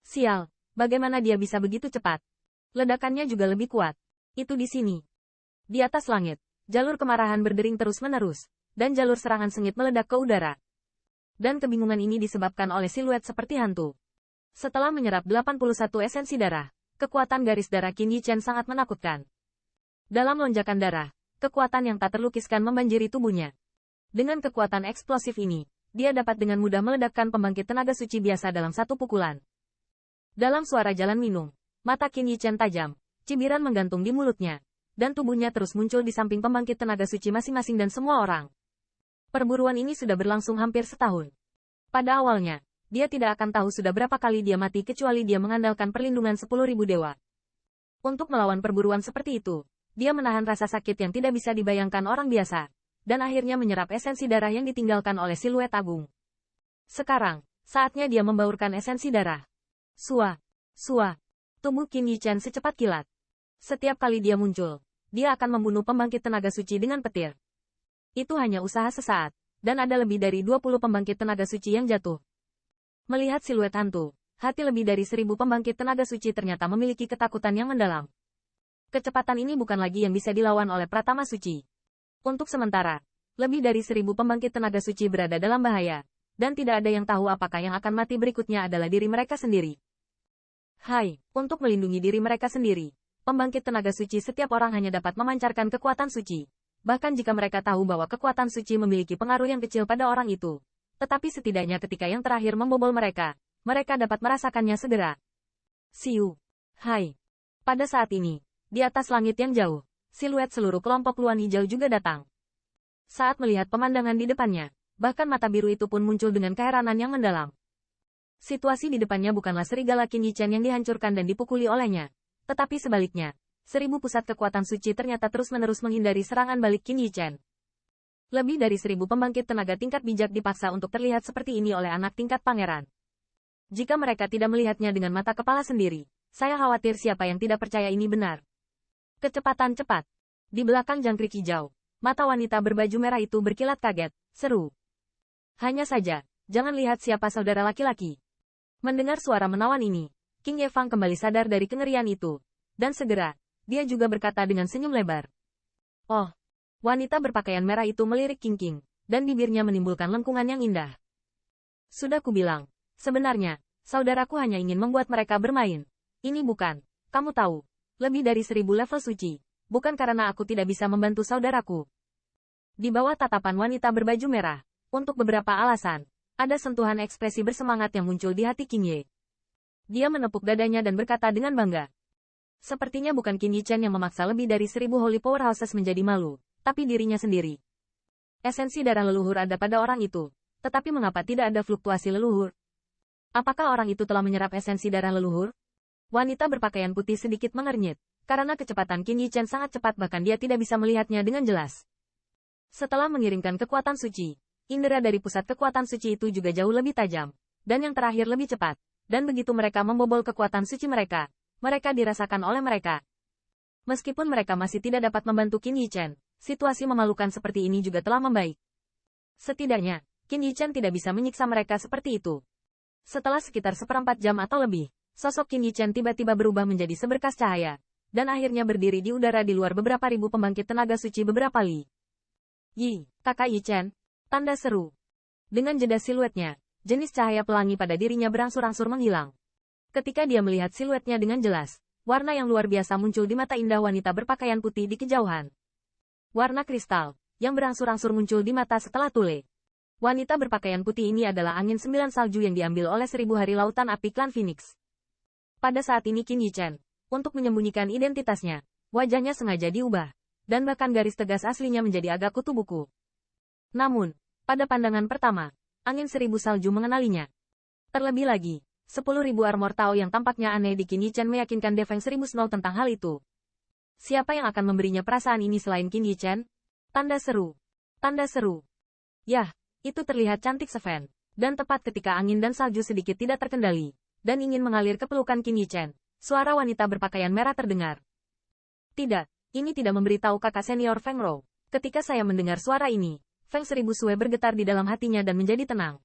Sial, bagaimana dia bisa begitu cepat? Ledakannya juga lebih kuat. Itu di sini. Di atas langit, jalur kemarahan berdering terus-menerus, dan jalur serangan sengit meledak ke udara. Dan kebingungan ini disebabkan oleh siluet seperti hantu. Setelah menyerap 81 esensi darah, kekuatan garis darah Qin Yichen sangat menakutkan. Dalam lonjakan darah, kekuatan yang tak terlukiskan membanjiri tubuhnya. Dengan kekuatan eksplosif ini, dia dapat dengan mudah meledakkan pembangkit tenaga suci biasa dalam satu pukulan. Dalam suara jalan minum, mata Qin Yichen tajam, cibiran menggantung di mulutnya, dan tubuhnya terus muncul di samping pembangkit tenaga suci masing-masing dan semua orang. Perburuan ini sudah berlangsung hampir setahun. Pada awalnya, dia tidak akan tahu sudah berapa kali dia mati kecuali dia mengandalkan perlindungan 10.000 dewa. Untuk melawan perburuan seperti itu, dia menahan rasa sakit yang tidak bisa dibayangkan orang biasa, dan akhirnya menyerap esensi darah yang ditinggalkan oleh siluet agung. Sekarang, saatnya dia membaurkan esensi darah. Sua, sua, tubuh Qin Yichen secepat kilat. Setiap kali dia muncul, dia akan membunuh pembangkit tenaga suci dengan petir. Itu hanya usaha sesaat, dan ada lebih dari 20 pembangkit tenaga suci yang jatuh. Melihat siluet hantu, hati lebih dari 1.000 pembangkit tenaga suci ternyata memiliki ketakutan yang mendalam. Kecepatan ini bukan lagi yang bisa dilawan oleh Pratama Suci. Untuk sementara, lebih dari 1.000 pembangkit tenaga suci berada dalam bahaya, dan tidak ada yang tahu apakah yang akan mati berikutnya adalah diri mereka sendiri. Hai, untuk melindungi diri mereka sendiri, pembangkit tenaga suci setiap orang hanya dapat memancarkan kekuatan suci. Bahkan jika mereka tahu bahwa kekuatan suci memiliki pengaruh yang kecil pada orang itu. Tetapi setidaknya ketika yang terakhir membobol mereka, mereka dapat merasakannya segera. Siu. Hai. Pada saat ini, di atas langit yang jauh, siluet seluruh kelompok Luan Hijau juga datang. Saat melihat pemandangan di depannya, bahkan mata biru itu pun muncul dengan keheranan yang mendalam. Situasi di depannya bukanlah serigala Qin Yichen yang dihancurkan dan dipukuli olehnya, tetapi sebaliknya, 1.000 pusat kekuatan suci ternyata terus-menerus menghindari serangan balik Qin Yichen. Lebih dari 1.000 pembangkit tenaga tingkat bijak dipaksa untuk terlihat seperti ini oleh anak tingkat pangeran. Jika mereka tidak melihatnya dengan mata kepala sendiri, saya khawatir siapa yang tidak percaya ini benar. Kecepatan cepat. Di belakang jangkrik hijau, mata wanita berbaju merah itu berkilat kaget, seru. Hanya saja, jangan lihat siapa saudara laki-laki. Mendengar suara menawan ini, King Ye Fang kembali sadar dari kengerian itu. Dan segera, dia juga berkata dengan senyum lebar. Oh, wanita berpakaian merah itu melirik King King, dan bibirnya menimbulkan lengkungan yang indah. Sudah kubilang, sebenarnya, saudaraku hanya ingin membuat mereka bermain. Ini bukan, kamu tahu, lebih dari 1.000 level suci, bukan karena aku tidak bisa membantu saudaraku. Di bawah tatapan wanita berbaju merah, untuk beberapa alasan, ada sentuhan ekspresi bersemangat yang muncul di hati King Ye. Dia menepuk dadanya dan berkata dengan bangga. Sepertinya bukan Qin Yichen yang memaksa lebih dari 1.000 Holy Powerhouses menjadi malu, tapi dirinya sendiri. Esensi darah leluhur ada pada orang itu, tetapi mengapa tidak ada fluktuasi leluhur? Apakah orang itu telah menyerap esensi darah leluhur? Wanita berpakaian putih sedikit mengernyit, karena kecepatan Qin Yichen sangat cepat bahkan dia tidak bisa melihatnya dengan jelas. Setelah mengirimkan kekuatan suci, indera dari pusat kekuatan suci itu juga jauh lebih tajam, dan yang terakhir lebih cepat, dan begitu mereka membobol kekuatan suci mereka, mereka dirasakan oleh mereka. Meskipun mereka masih tidak dapat membantu Qin Yichen, situasi memalukan seperti ini juga telah membaik. Setidaknya, Qin Yichen tidak bisa menyiksa mereka seperti itu. Setelah sekitar 1/4 jam atau lebih, sosok Qin Yichen tiba-tiba berubah menjadi seberkas cahaya, dan akhirnya berdiri di udara di luar beberapa ribu pembangkit tenaga suci beberapa li. Yi, kakak Yichen, tanda seru. Dengan jeda siluetnya, jenis cahaya pelangi pada dirinya berangsur-angsur menghilang. Ketika dia melihat siluetnya dengan jelas, warna yang luar biasa muncul di mata indah wanita berpakaian putih di kejauhan. Warna kristal, yang berangsur-angsur muncul di mata setelah tule. Wanita berpakaian putih ini adalah angin 9 salju yang diambil oleh 1.000 hari lautan api klan Phoenix. Pada saat ini Qin Yichen, untuk menyembunyikan identitasnya, wajahnya sengaja diubah, dan bahkan garis tegas aslinya menjadi agak kutu buku. Namun, pada pandangan pertama, angin 1.000 salju mengenalinya. Terlebih lagi, 10.000 armor Tao yang tampaknya aneh di Qin Yichen meyakinkan Defeng 1000 Snow tentang hal itu. Siapa yang akan memberinya perasaan ini selain Qin Yichen? Tanda seru. Tanda seru. Yah, itu terlihat cantik Sven. Dan tepat ketika angin dan salju sedikit tidak terkendali, dan ingin mengalir ke pelukan Qin Yichen, suara wanita berpakaian merah terdengar. Tidak, ini tidak memberitahu kakak senior Feng Rou. Ketika saya mendengar suara ini, Feng 1000 Sue bergetar di dalam hatinya dan menjadi tenang.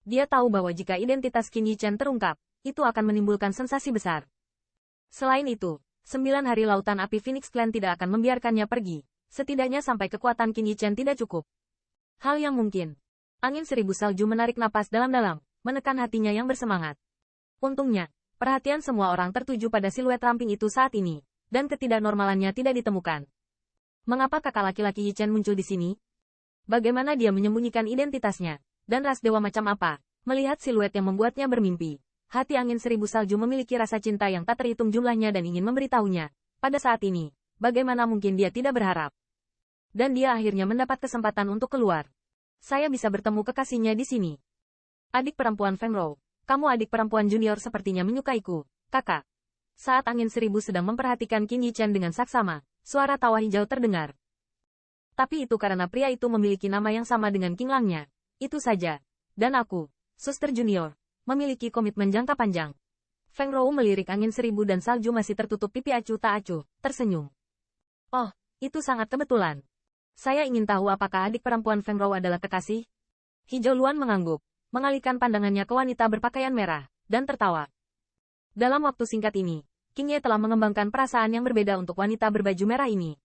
Dia tahu bahwa jika identitas Qin Yichen terungkap, itu akan menimbulkan sensasi besar. Selain itu, 9 hari lautan api Phoenix Clan tidak akan membiarkannya pergi, setidaknya sampai kekuatan Qin Yichen tidak cukup. Hal yang mungkin. Angin 1000 salju menarik napas dalam-dalam, menekan hatinya yang bersemangat. Untungnya, perhatian semua orang tertuju pada siluet ramping itu saat ini, dan ketidaknormalannya tidak ditemukan. Mengapa kakak laki-laki Yichen muncul di sini? Bagaimana dia menyembunyikan identitasnya? Dan ras dewa macam apa? Melihat siluet yang membuatnya bermimpi, hati angin 1000 salju memiliki rasa cinta yang tak terhitung jumlahnya dan ingin memberitahunya. Pada saat ini, bagaimana mungkin dia tidak berharap? Dan dia akhirnya mendapat kesempatan untuk keluar. Saya bisa bertemu kekasihnya di sini. Adik perempuan Feng Rou, kamu adik perempuan junior sepertinya menyukaiku, kakak. Saat angin 1000 sedang memperhatikan Qin Yichen dengan saksama, suara tawa hijau terdengar. Tapi itu karena pria itu memiliki nama yang sama dengan King Langnya. Itu saja. Dan aku, suster junior, memiliki komitmen jangka panjang. Feng Rou melirik angin 1000 dan salju masih tertutup pipi acuh tak acuh, tersenyum. Oh, itu sangat kebetulan. Saya ingin tahu apakah adik perempuan Feng Rou adalah kekasih? Hijau Luan mengangguk, mengalihkan pandangannya ke wanita berpakaian merah, dan tertawa. Dalam waktu singkat ini, King Ye telah mengembangkan perasaan yang berbeda untuk wanita berbaju merah ini.